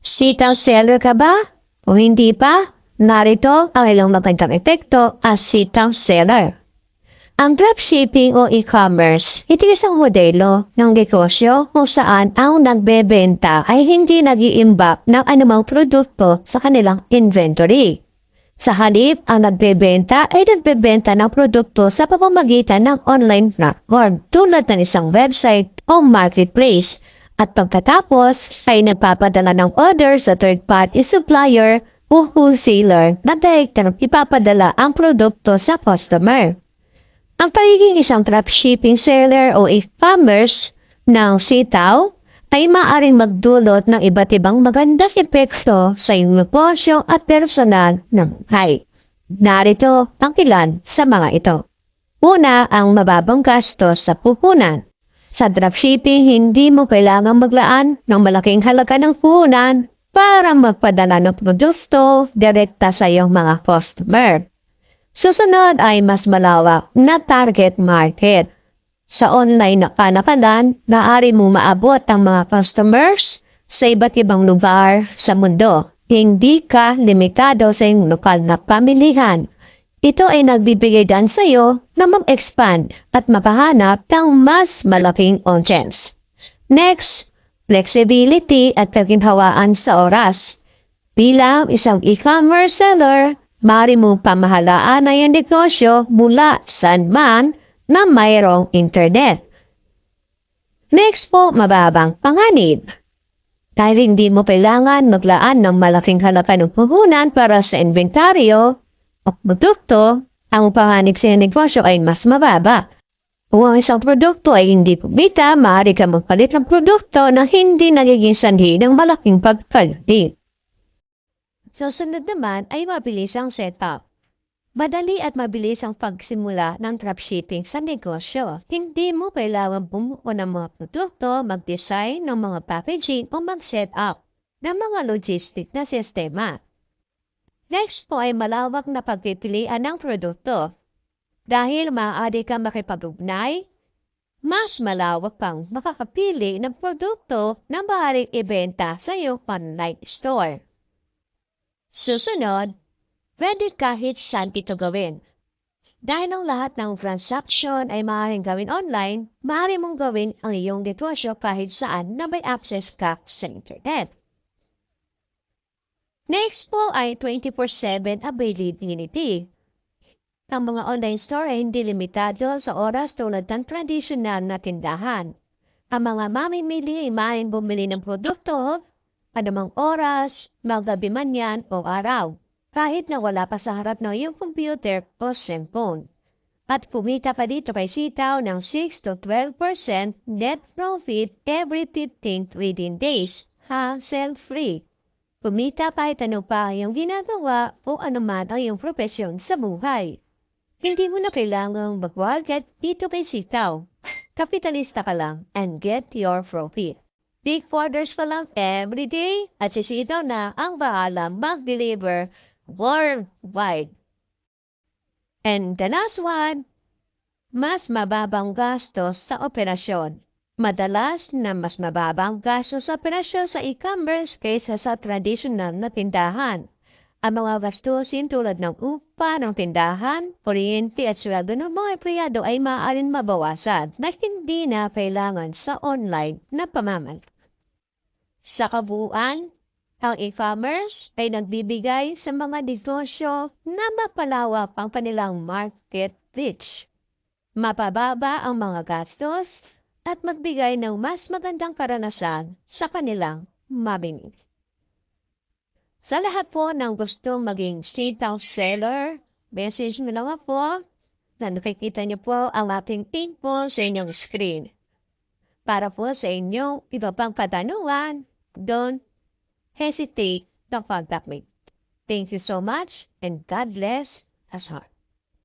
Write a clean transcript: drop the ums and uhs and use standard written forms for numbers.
Sitaw seller ka ba? O hindi pa? Narito ang ilang magandang epekto as sitaw seller. Ang dropshipping o e-commerce, ito isang modelo ng negosyo kung saan ang nagbebenta ay hindi nag-iimbak ng anumang produkto sa kanilang inventory. Sa halip, ang nagbebenta ay nagbebenta ng produkto sa pamamagitan ng online platform tulad ng isang website o marketplace. At pagkatapos ay nagpapadala ng order sa third-party supplier o wholesaler na direktang ipapadala ang produkto sa customer. Ang pagiging isang dropshipping seller o e-commerce ng sitaw ay maaaring magdulot ng iba't ibang magandang epekto sa iyong negosyo at personal na buhay. Narito ang ilan sa mga ito. Una, ang mababang gastos sa puhunan. Sa dropshipping, hindi mo kailangang maglaan ng malaking halaga ng puhunan para magpadala ng produkto direkta sa iyong mga customer. Susunod ay mas malawak na target market. Sa online na panakalan, maaari mo maabot ang mga customers sa iba't ibang lugar sa mundo. Hindi ka limitado sa iyong lokal na pamilihan. Ito ay nagbibigay daan sa iyo na mag-expand at mapahanap ng mas malaking audience. Next, flexibility at pagginhawaan sa oras. Bilang isang e-commerce seller, maaari mo pamahalaan ang iyong negosyo mula saan man na mayroong internet. Next po, mababang panganib. Dahil hindi mo kailangan maglaan ng malaking halaga ng puhunan para sa inventaryo o produkto, ang panganib sa iyong negosyo ay mas mababa. Kung ang isang produkto ay hindi kumita, maaari ka magpalit ng produkto na hindi nagiging sanhi ng malaking pagkaliti. Susunod naman ay mabilis ang setup. Madali at mabilis ang pagsimula ng dropshipping sa negosyo. Hindi mo kailangan bumuo ng mga produkto, mag-design ng mga packaging o mag-set up ng mga logistic na sistema. Next po ay malawak na pagpipilian ng produkto. Dahil maaari kang makipag-ugnay, mas malawak kang makakapili ng produkto na maaaring ibenta sa iyong online store. Susunod, pwede kahit saan ito gawin. Dahil ang lahat ng transaction ay maaaring gawin online, maaari mong gawin ang iyong negosyo kahit saan na may access ka sa internet. Next po ay 24/7 availability. Ang mga online store ay hindi limitado sa oras tulad ng tradisyonal na tindahan. Ang mga mamimili ay maaaring bumili ng produkto anumang oras, magabi man yan o araw, kahit na wala pa sa harap ng iyong computer o cellphone. At kumita pa dito kay sitaw ng 6 to 12% net profit every 15 trading days, hassle-free. Kumita pa itanong pa ang iyong ginagawa o anuman ang iyong profesyon sa buhay. Hindi mo na kailangang mag-target dito kay sitaw. Kapitalista ka lang and get your profit. Big orders ka lang everyday at si sitaw na ang bahala mag-deliver worldwide. And the last one, mas mababang gastos sa operasyon. Madalas na mas mababang gastos sa operasyon sa e-commerce kaysa sa traditional na tindahan. Ang mga gastusin tulad ng upa ng tindahan, kuryente at sweldo ng mga empleyado ay maaaring mabawasan na hindi na kailangan sa online na pamamal. Sa kabuuan, ang e-commerce ay nagbibigay sa mga negosyo na mapalawak ang kanilang market reach. Mapababa ang mga gastos at magbigay ng mas magandang karanasan sa kanilang mabini. Sa lahat po ng gustong maging sitaw seller, message mo lang po na nakikita niyo po ang ating team po sa inyong screen. Para po sa inyong iba pang katanungan, don't hesitate to contact me. Thank you so much and God bless us all.